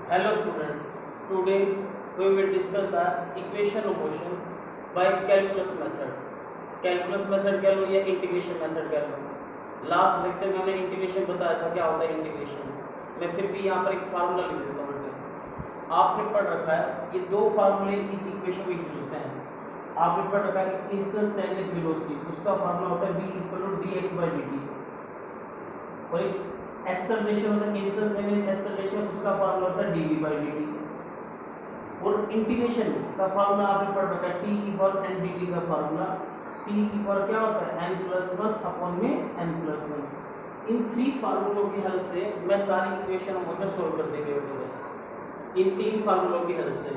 Hello student, today we will discuss the equation of motion by calculus method. Calculus method कह लो या integration method कह लो। Last lecture में हमने integration बताया था क्या होता है इंटीग्रेशन। मैं फिर भी यहाँ पर एक फार्मूला लिख देता हूँ। आपने पढ़ रखा है ये दो फार्मूले इस इक्वेशन में यूज होते हैं। आपने पढ़ रखा है इंस्टेंटेनियस वेलोसिटी, उसका फार्मूला होता है v = dx/dt और एक एक्सेलरेशन होता है इंस्टेंटेनियस एक्सेलरेशन, उसका फार्मूला होता है dv/dt। और इंटीग्रेशन का फार्मूला आपने पढ़ रखा है t⁻n/dt का फार्मूला। t क्या होता है n+1/n+1। इन थ्री फार्मूलों की हेल्प से मैं सारी इक्वेशन ऑफ मोशन सॉल्व कर देंगे बेटे। बस इन तीन फार्मूलों की हेल्प से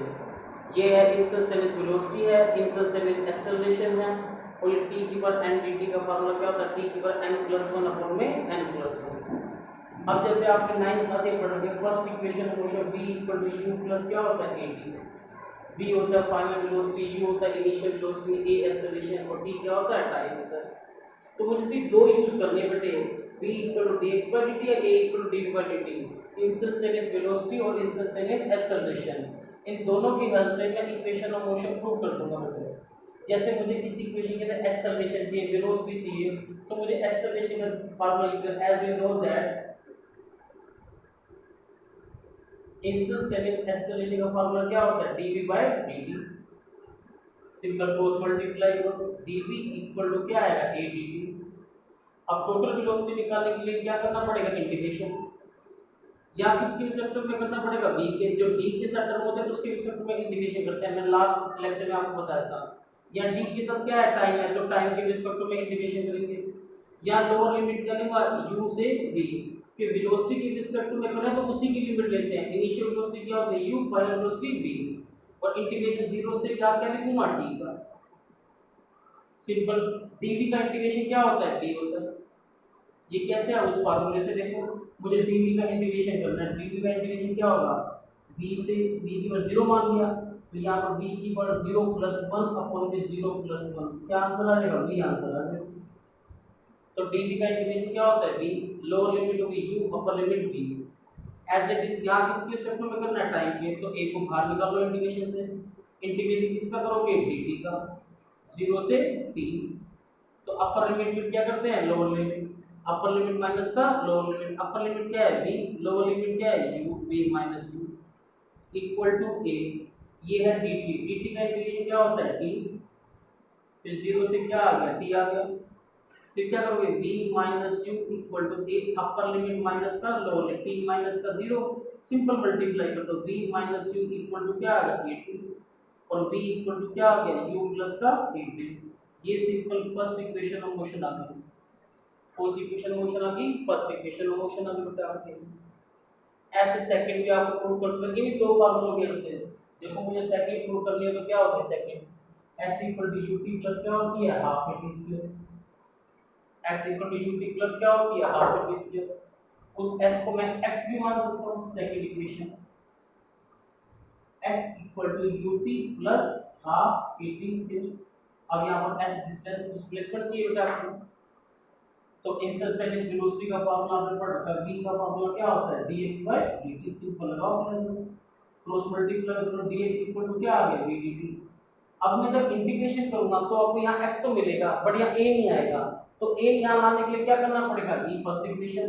ये है इंस्टेंटेनियस वेलोसिटी है, इंस्टेंटेनियस एक्सेलरेशन है और ये t⁻n/dt का फार्मूला क्या होता है t⁻n+1/n+1। अब जैसे आपने 9th क्लास में पढ़ रखे first equation of motion v = u plus क्या होता है at। v होता है फाइनल वेलोसिटी, u होता है इनिशियल वेलोसिटी, a एक्सेलरेशन और t क्या होता है टाइम होता है। तो मुझे सिर्फ दो यूज करने बेटे, v = dx/dt या a = dv/dt, इंस्टेंटेनियस वेलोसिटी और इंस्टेंटेनियस एक्सेलरेशन। इन दोनों की हेल्प से मैं इक्वेशन ऑफ मोशन प्रूव कर दूंगा बेटे। जैसे मुझे इस इक्वेशन के अंदर एक्सेलरेशन चाहिए, वेलोसिटी चाहिए, तो मुझे एक्सेलरेशन का फार्मूला लिखना है। As we know that instantaneous acceleration का फार्मूला क्या होता है dv/dt। सिंपल क्रॉस मल्टीप्लाई करो, dv = क्या आएगा adt। अब टोटल वेलोसिटी निकालने के लिए क्या करना पड़ेगा इंटीग्रेशन, या किसके रिस्पेक्ट में करना पड़ेगा v के, जो d के साथ टर्म होते हैं उसके रिस्पेक्ट में इंटीग्रेशन करते हैं। मैंने लास्ट लेक्चर में आपको बताया था। या d के साथ क्या है टाइम है, तो टाइम के रिस्पेक्ट में इंटीग्रेशन करेंगे। या लोअर लिमिट क्या लूंगा u से v कि वेलोसिटी के रिस्पेक्ट में करें तो उसी की लिमिट लेते हैं। इनिशियल वेलोसिटी क्या होती है u, फाइनल वेलोसिटी v और इंटीग्रेशन 0 से क्या लिखूंगा d का। सिंपल dv का इंटीग्रेशन क्या होता है d होता है। ये कैसे है उस फार्मूले से देखो, मुझे dv का इंटीग्रेशन करना है। dv का इंटीग्रेशन क्या होगा v से v की पावर 0 मान लिया, तो यहाँ पर v की पावर 0 + 1/0 + 1 क्या आंसर आ जाएगा v आंसर आ जाएगा। तो dv का इंटीग्रेशन क्या होता है v, लोअर लिमिट होगी u, upper limit v। As it is यहाँ किसके रिस्पेक्ट में करना है टाइम के, तो a को बाहर निकाल लो इंटीग्रेशन से। इंटीग्रेशन किसका करोगे dt का 0 से t। तो अपर लिमिट फिर क्या करते हैं लोअर लिमिट, अपर लिमिट माइनस का लोअर लिमिट। अपर लिमिट क्या है v, लोअर लिमिट क्या है u, v - u equal to a। ये है dt। dt का इंटीग्रेशन क्या होता है t, फिर 0 से क्या आ गया t आ गया। फिर क्या करोगे v - u equal to a, upper limit minus का लोअर लिमिट, t माइनस का 0 सिंपल मल्टीप्लाई कर दो, v - u इक्वल टू क्या आ गया a2 और v इक्वल टू क्या आ गया u प्लस का a2। ये simple first equation of motion आ गई। कौन सी इक्वेशन ऑफ मोशन आ गई, फर्स्ट इक्वेशन ऑफ मोशन आ गई बेटा आपके। ऐसे सेकंड भी आपको प्रूव कर सकते हैं इन दो फार्मूलों की हेल्प से। देखो मुझे सेकंड प्रूव करनी है तो क्या होगा सेकंड s = ut प्लस क्या होती है half at²। s = ut plus क्या होती है हाफ at²। उस s को मैं x भी मान सकता हूं। Second equation x = ut plus half at²। अब यहां पर s डिस्टेंस डिस्प्लेसमेंट चाहिए बेटा आपको, तो इंस्टेंटेनियस वेलोसिटी का फार्मूला आपने पढ़ रखा है। v का फार्मूला क्या होता है dx/dt। सिंपल लगाओ क्रॉस मल्टीप्लाई करो, dx = क्या आ गया v dt। अब मैं जब इंटीग्रेशन करूंगा तो आपको यहाँ x तो मिलेगा बट यहाँ a नहीं आएगा, तो a यहाँ लाने के लिए क्या करना पड़ेगा, ये फर्स्ट इक्वेशन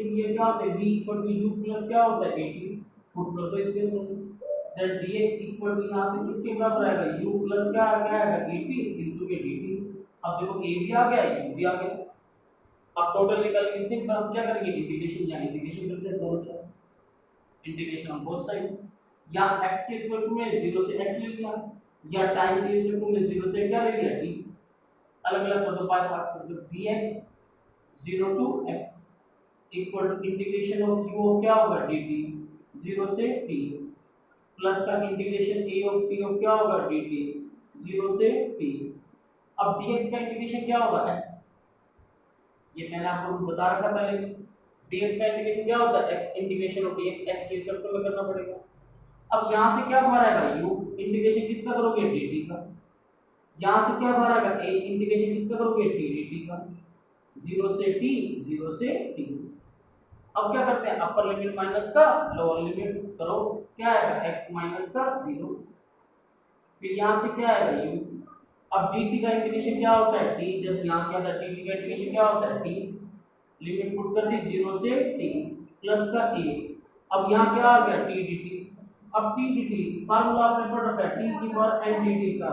की ये क्या होता है v = u प्लस क्या होता है at। पुट कर दो इसके अंदर, देन dx = यहाँ से किसके बराबर आएगा u प्लस क्या आ गया at into के dt। अब देखो a भी आ गया u भी आ गया। अब टोटल निकाल के सिंपल हम क्या करेंगे इंटीग्रेशन, या इंटीग्रेशन करते हैं दोनों तरफ, इंटीग्रेशन ऑन बोथ साइड। या x के रिस्पेक्ट में 0 से x ले लिया, या टाइम के रिस्पेक्ट में 0 से क्या ले लिया t। अलग अलग कर दो, बाय पार्ट्स कर दो। dx 0 to x equal to integration of u of क्या होगा dt 0 से t प्लस का integration a of t of क्या होगा dt 0 से t। अब dx का इंटीग्रेशन क्या होगा x, ये मैंने आपको बता रखा पहले। dx का इंटीग्रेशन क्या होता है x, integration of dx x के रिस्पेक्ट में करना पड़ेगा। अब यहां से क्या बाहर आएगा u, इंटीग्रेशन किसका करोगे dt का। यहां से क्या बाहर आएगा a, इंटीग्रेशन किसका करोगे t dt का। 0 से t 0 से t। अब क्या करते हैं, अपर लिमिट माइनस का लोअर लिमिट करो, क्या आएगा x माइनस का 0, फिर यहाँ से क्या आएगा u। अब dt का इंटीग्रेशन क्या होता है, t, जैसे यहाँ क्या था, dt का इंटीग्रेशन क्या होता है, t, लिमिट पुट कर दी 0 से t प्लस का a। अब यहाँ क्या आ गया, t dt। अब t dt फार्मूला आपने पढ़ रखा है, t की पावर n dt का,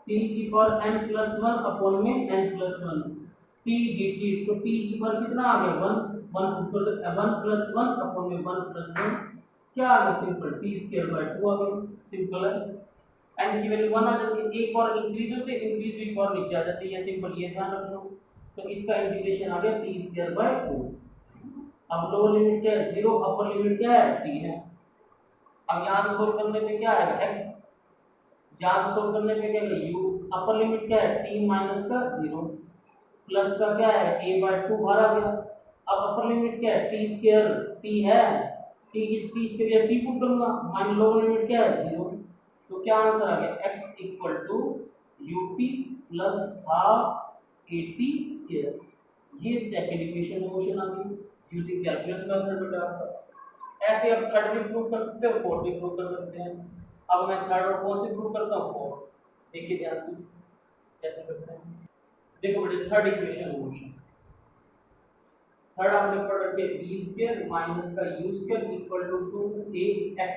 t की पावर n प्लस 1 अपॉन में n प्लस 1 t dt। तो t की पावर कितना आ गया, 1, 1 ऊपर 1 प्लस 1 अपॉन में 1 प्लस 1, क्या आ गया, सिंपल t स्क्वायर बाय 2 आ गया। सिंपल है, n की वैल्यू 1 आ जाती है, एक और इंक्रीज होते हैं, इंक्रीज हुई और नीचे आ जाती है, सिंपल, ये ध्यान रख लो। तो इसका इंटीग्रेशन आ गया t स्क्वायर बाय 2। अब लोअर लिमिट क्या है 0, अपर लिमिट क्या है t है। अब यहाँ से सोल्व करने पे क्या आएगा x, यहाँ से सोल्व करने पे क्या आएगा u, अपर लिमिट क्या है t माइनस का 0 प्लस का क्या है a बाय 2 बाहर आ गया। अब अपर लिमिट क्या है t स्क्वायर, t है, t स्क्वायर t पुट करूंगा, माइनस लोअर लिमिट क्या है 0। तो क्या आंसर आ गया, x equal to ut plus half at square. ये सेकंड इक्वेशन मोशन आ गई यूजिंग कैलकुलस मेथड बेटा आपका। ऐसे आप थर्ड भी प्रूव कर सकते हो, फोर्थ भी प्रूव कर सकते हैं। अब मैं थर्ड और फोर्थ से प्रूव करता हूँ फोर्थ, देखिए ध्यान से कैसे करते हैं। देखो बेटे, थर्ड इक्वेशन मोशन, थर्ड आपने पढ़ रखे b स्क्वायर माइनस का u square equal to 2ax।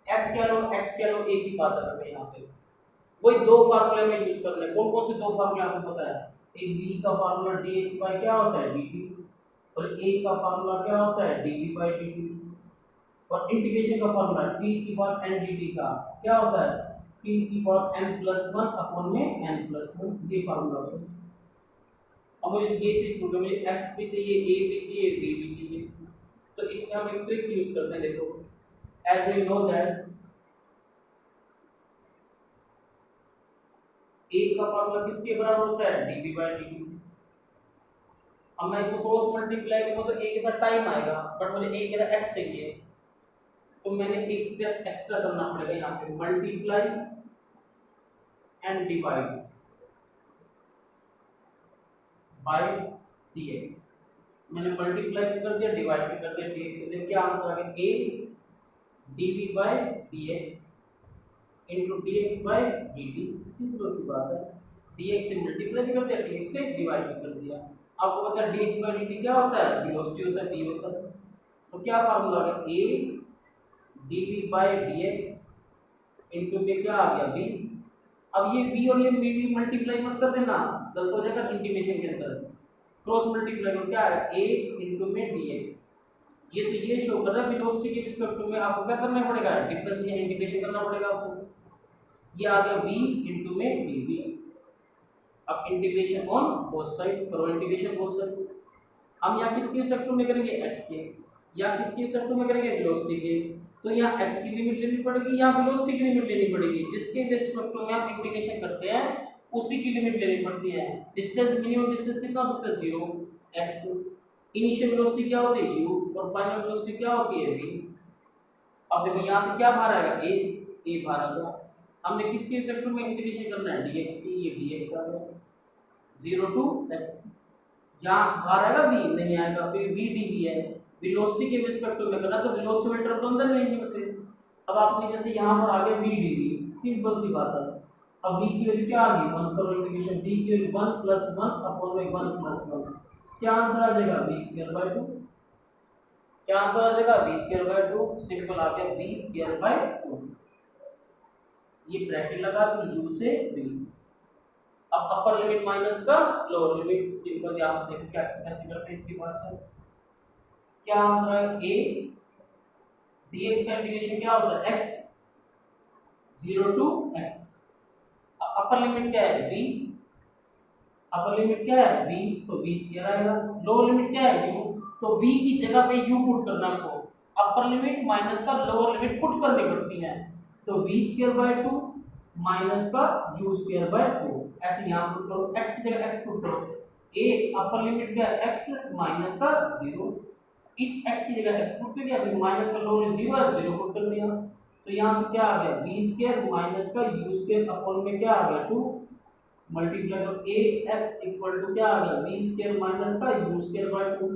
s क्या लो, x क्या लो, a की बात कर रहे हैं यहाँ पे। वही दो फार्मूले में यूज करने, कौन कौन से दो फार्मूले आपको पता है, एक b का फार्मूला dx बाय क्या होता है dt, और a का फार्मूला क्या होता है dv बाय dt, और इंटीग्रेशन का फार्मूला t की पावर n dt का क्या होता है t की पावर n प्लस 1 अपॉन में n प्लस 1, ये फार्मूला है। अब मुझे ये चीज प्रूव करनी है, x भी चाहिए, a भी चाहिए, b भी चाहिए। तो इसमें हम एक ट्रिक यूज करते हैं, देखो, as we know that a का फार्मूला किसके बराबर होता है dv by dt। अब मैं इसको क्रॉस मल्टीप्लाई करूंगा तो a के साथ टाइम आएगा, बट मुझे a के साथ x चाहिए, तो मैंने एक स्टेप एक्स्ट्रा करना पड़ेगा यहाँ पे, multiply and divide by dx। मैंने मल्टीप्लाई भी कर दिया, डिवाइड भी कर दिया dx से, देखिए क्या आंसर आ गया, a dv by dx into dx by dt। Simple सी बात है, dx से मल्टीप्लाई भी कर दिया, dx से डिवाइड भी कर दिया। आपको पता है dx by dt क्या होता है, वेलोसिटी होता है, v होता है। तो क्या फार्मूला आ गया, a dv by dx into में क्या आ गया v। अब ये v और ये v मल्टीप्लाई मत कर देना, गलत हो जाएगा इंटीग्रेशन के अंदर, क्रॉस मल्टीप्लाई करो, क्या है a into में dx। ये तो ये शो कर रहा है वेलोसिटी के रिस्पेक्ट में, आपको क्या करना पड़ेगा, डिफरेंस या इंटीग्रेशन करना पड़ेगा आपको। ये आ गया v इनटू में dv। अब इंटीग्रेशन ऑन बोथ साइड करो, इंटीग्रेशन बोथ साइड। हम यहाँ किसके रिस्पेक्ट में करेंगे, x के, या किसके रिस्पेक्ट में करेंगे, वेलोसिटी के। तो यहाँ x की लिमिट लेनी पड़ेगी, यहाँ वेलोसिटी की लिमिट लेनी पड़ेगी। जिसके रिस्पेक्ट में आप इंटीग्रेशन करते हैं उसी की लिमिट लेनी पड़ती है। डिस्टेंस, मिनिमम डिस्टेंस कितना हो सकता है, 0, x। इनिशियल वेलोसिटी क्या होती है u, और फाइनल वेलोसिटी क्या होती है v। अब देखो यहाँ से क्या बाहर आएगा, a बाहर आ गया। हमने किसके रिस्पेक्ट में इंटीग्रेशन करना है, dx की, ये dx आ गया 0 to x। यहाँ बाहर आएगा v, नहीं आएगा, तो v dv है। वेलोसिटी के रिस्पेक्ट में करना, तो वेलोसिटी में टर्म तो अंदर नहीं होते। अब आपने जैसे यहाँ पर आ गया v dv, सिंपल सी बात है। अब v की वैल्यू क्या आ गई, 1 करो इंटीग्रेशन, d की वैल्यू 1 प्लस 1 अपॉन में 1 प्लस 1, क्या आंसर आ जाएगा, v स्क्वायर बाय 2। क्या आंसर आ जाएगा, v स्क्वायर बाय 2। सिंपल आ गया v स्क्वायर बाय 2। ये ब्रैकेट लगा दी u से v। अब अपर लिमिट माइनस का लोअर लिमिट, सिंपल यहां से देखो क्या कैसे करते हैं इसके पास है। क्या आंसर है, a dx का इंटीग्रेशन क्या होता है, x 0 to x। Upper limit क्या है, v, अपर लिमिट क्या है v, तो v स्क्वायर आएगा। लोअर लिमिट क्या है u, तो v की जगह पे u पुट करना आपको। अपर लिमिट माइनस का लोअर लिमिट पुट करनी पड़ती है, तो v स्क्वायर बाय 2 माइनस का u स्क्वायर बाय 2, ऐसे यहां पुट करो, x की जगह x पुट करो। a अपर लिमिट क्या है, x माइनस का 0, इस x की जगह x पुट कर दिया, फिर माइनस का लोअर लिमिट 0 है, 0 पुट कर दिया। तो यहां से क्या आ गया, v स्क्वायर माइनस का u स्क्वायर अपॉन में क्या आ गया 2, मल्टीप्लाई करो, a x इक्वल टू क्या आ गया, v स्क्वायर माइनस का u स्क्वायर बाय 2।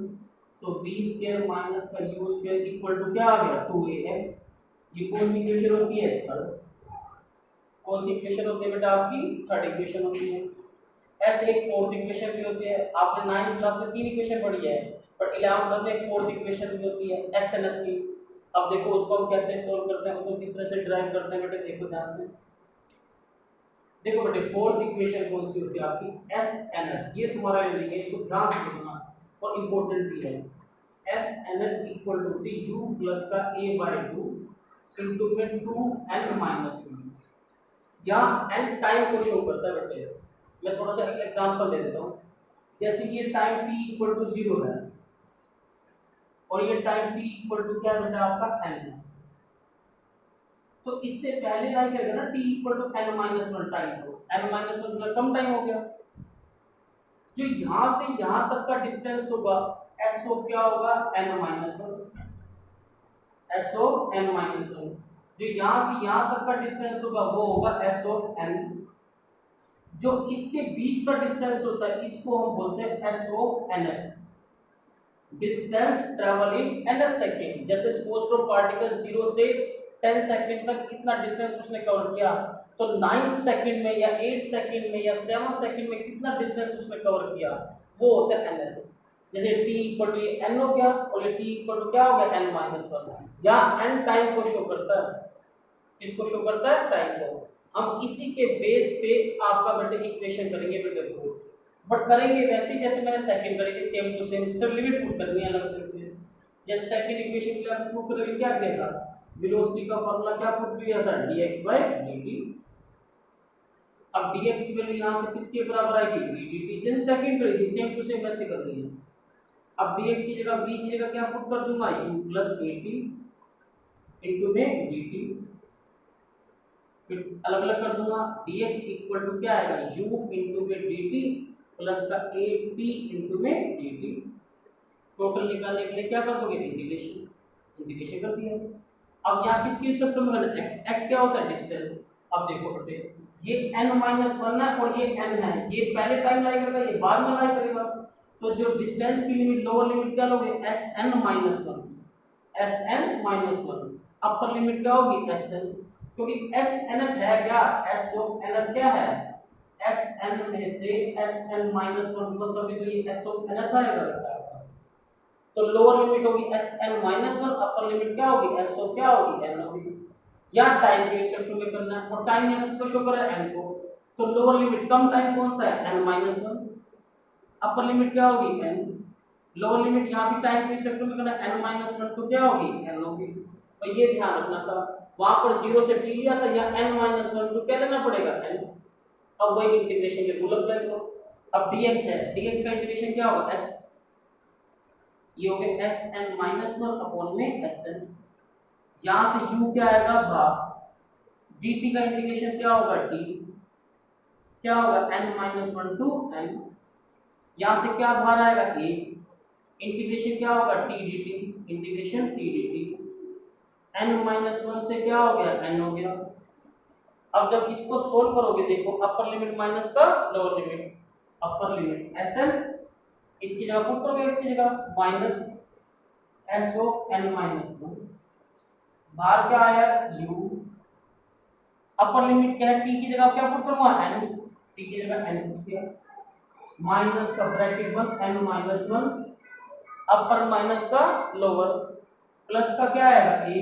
तो v स्क्वायर माइनस का u स्क्वायर इक्वल टू क्या आ गया 2ax। ये कौन सी इक्वेशन होती है? थर्ड। कौन सी इक्वेशन होती है बेटा आपकी? थर्ड इक्वेशन होती है। ऐसे एक फोर्थ इक्वेशन भी होती है। आपने 9th क्लास में 3 इक्वेशन पढ़ी है, बट 11th क्लास में एक फोर्थ इक्वेशन भी होती है SNF की। अब देखो उसको हम कैसे सोल्व करते हैं, उसको किस तरह से ड्राइव करते हैं बेटे, देखो ध्यान से। देखो बेटे फोर्थ इक्वेशन कौन सी होती है आपकी? SNF। ये तुम्हारा ले लेंगे, इसको ध्यान से देखना और इंपॉर्टेंट भी है। SNF इक्वल टू होती है u प्लस का a/2 इनटू में 2n-1। या n टाइम को शो करता है बेटे। मैं थोड़ा सा एग्जांपल दे देता हूं। जैसे ये टाइम t इक्वल टू 0 है और ये टाइम t इक्वल टू क्या है बेटा आपका n है, तो इससे पहले लाई करेगा ना t equal to n-1 time, तो n-1 मतलब कम टाइम हो गया। जो यहां से यहां तक का डिस्टेंस होगा s ऑफ क्या होगा? n-1। s of n-1। जो यहां से यहां तक का डिस्टेंस होगा वो होगा s ऑफ n। जो इसके बीच का डिस्टेंस होता है इसको हम बोलते हैं s of nth। Distance travel in nth second. जैसे सपोज फ्रॉम पार्टिकल 0 से 10 सेकंड तक इतना डिस्टेंस उसने कवर किया, तो 9 सेकंड में या 8 सेकंड में या 7 सेकंड में कितना डिस्टेंस उसने कवर किया वो होता है nth। जैसे t इक्वल टू ये n हो गया और ये t इक्वल टू क्या हो गया? n-1। जहां n टाइम को शो करता है, किसको शो करता है? टाइम को। हम इसी के बेस पे आपका बेटे इक्वेशन करेंगे बेटे को, बट करेंगे वैसे जैसे मैंने सेकंड करी थी, सेम टू सेम। सिर्फ लिमिट पुट करनी है अलग से। जैसे सेकंड इक्वेशन के लिए आप प्रूव करेंगे, क्या किया था? वेलोसिटी का फार्मूला क्या पुट किया था? dx/dt। अब dx की वैल्यू यहां से किसके बराबर आएगी? vdt। जैसे सेकंड करी थी सेम टू सेम वैसे कर रही है। अब dx की जगह v की जगह क्या पुट कर दूंगा? u + at इनटू में dt। फिर अलग अलग कर दूंगा। dx इक्वल टू क्या आएगा? u इनटू में dt प्लस का at इनटू में dt। टोटल निकालने के लिए क्या कर दोगे? इंटीग्रेशन कर दिया। अब यहाँ किसकी रिस्पेक्ट में करना है? x क्या होता है? डिस्टेंस। अब देखो बेटे ये n-1 है और ये n है, ये पहले टाइम लाई करेगा, ये बाद में लाई करेगा। तो जो डिस्टेंस की लिमिट, लोअर लिमिट क्या लोगे? Sn-1। अपर लिमिट क्या होगी? Sn। क्योंकि SNF है क्या? S ऑफ nth क्या है? Sn में से Sn-1 को, तभी तो ये S ऑफ nth आएगा बेटा। तो लोअर लिमिट होगी Sn-1, अपर लिमिट क्या होगी? S ऑफ क्या होगी? n होगी। या टाइम के रिस्पेक्ट में करना है, और टाइम यहाँ किसको शो कर रहा है? n को। तो लोअर लिमिट कम टाइम कौन सा है? n-1। अपर लिमिट क्या होगी? n। लोअर लिमिट यहाँ भी टाइम के रिस्पेक्ट में करना है, n-1 तो क्या होगी? n होगी। तो ये ध्यान रखना था। वहां पर 0 से t लिया था, यहाँ n-1 तो क्या लेना पड़ेगा? n। अब वही इंटीग्रेशन के रूल अप्लाई करो। अब dx है, dx का इंटीग्रेशन क्या होगा? x। ये हो गया Sn-1 अपॉन में Sn। यहां से u क्या आएगा? भाग। dt का इंटीग्रेशन क्या होगा? d क्या होगा? n-1 to n। यहां से क्या बाहर आएगा? a। इंटीग्रेशन क्या होगा? t dt। Integration t dt। n-1 से क्या हो गया? n हो गया। अब जब इसको सोल्व करोगे, देखो अपर लिमिट माइनस का lower limit, upper limit Sn, इसकी जगह पुट करोगे, इसकी जगह माइनस S ऑफ n-1। बाहर क्या आया? u। अपर लिमिट क्या है? t की जगह क्या पुट करूंगा? n। t की जगह n पुट किया, माइनस का ब्रैकेट बंद n-1, अपर माइनस का लोअर, प्लस का क्या आएगा? a।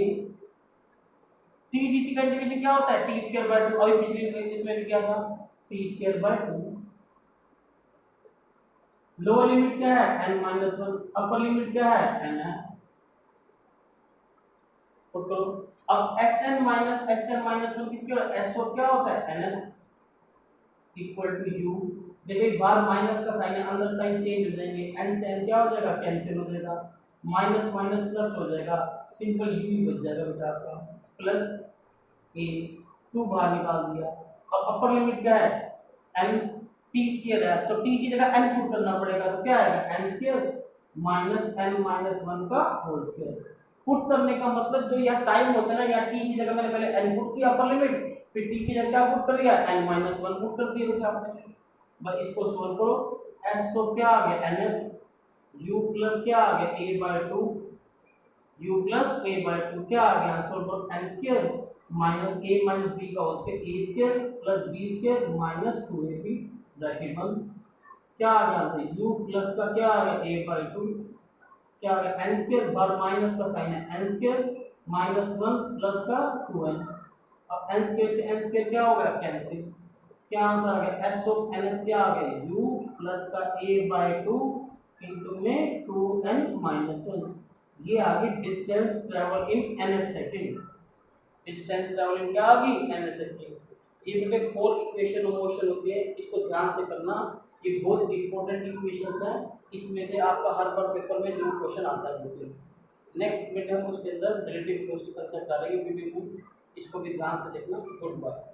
t dt का इंटीग्रेशन क्या होता है? t²/2। अभी पिछली इसमें भी क्या था? t²/2। लोअर लिमिट क्या है? n-1, अपर लिमिट क्या है? n है। पुट करो। अब Sn-1 किसके होता है? S ऑफ क्या होता है? nth equal to u। देखो बाहर माइनस का साइन है, अंदर साइन चेंज हो जाएंगे, n से n क्या हो जाएगा? कैंसिल हो जाएगा, माइनस माइनस प्लस हो जाएगा, सिंपल u ही बच जाएगा बेटा आपका, प्लस a। 2 बाहर निकाल दिया। अब अपर लिमिट क्या है? n t² है, तो t की जगह n पुट करना पड़ेगा, तो क्या आएगा? n² माइनस n-1 का होल स्क्वायर। पुट करने का मतलब जो यह टाइम होता है ना, या t की जगह मैंने पहले n पुट किया अपर लिमिट, फिर t की जगह क्या पुट कर लिया? n-1 पुट कर दिया बेटा आपने। बस इसको सोल्व करो। s तो क्या आ गया? nth u प्लस क्या आ गया a/2, u प्लस a/2 क्या आ गया आंसर पर n square minus a minus b का whole square a square plus b square minus 2ab bracket बंद। क्या आ गया आंसर u प्लस का क्या आ गया a/2 क्या आ गया n स्क्वायर बार माइनस का साइन है n स्क्वायर माइनस 1 प्लस का 2n। अब n स्क्वायर से n स्क्वायर क्या हो गया कैंसिल। क्या आंसर आ गया s ऑफ n क्या आ गया u प्लस का a/2 इनटू में 2n माइनस 1। ये आ गई distance travel in nth second. Distance travel in क्या आ गई nth सेकंड। ये बेटे 4 इक्वेशन ऑफ मोशन होती है, इसको ध्यान से करना, ये बहुत इंपॉर्टेंट इक्वेशंस हैं, इसमें से आपका हर बार पेपर में जरूर क्वेश्चन आता है बेटे। नेक्स्ट बेटे हम उसके अंदर रिलेटिव वेलोसिटी कंसेप्ट डालेंगे वीडियो में, इसको भी ध्यान से देखना। Good bye.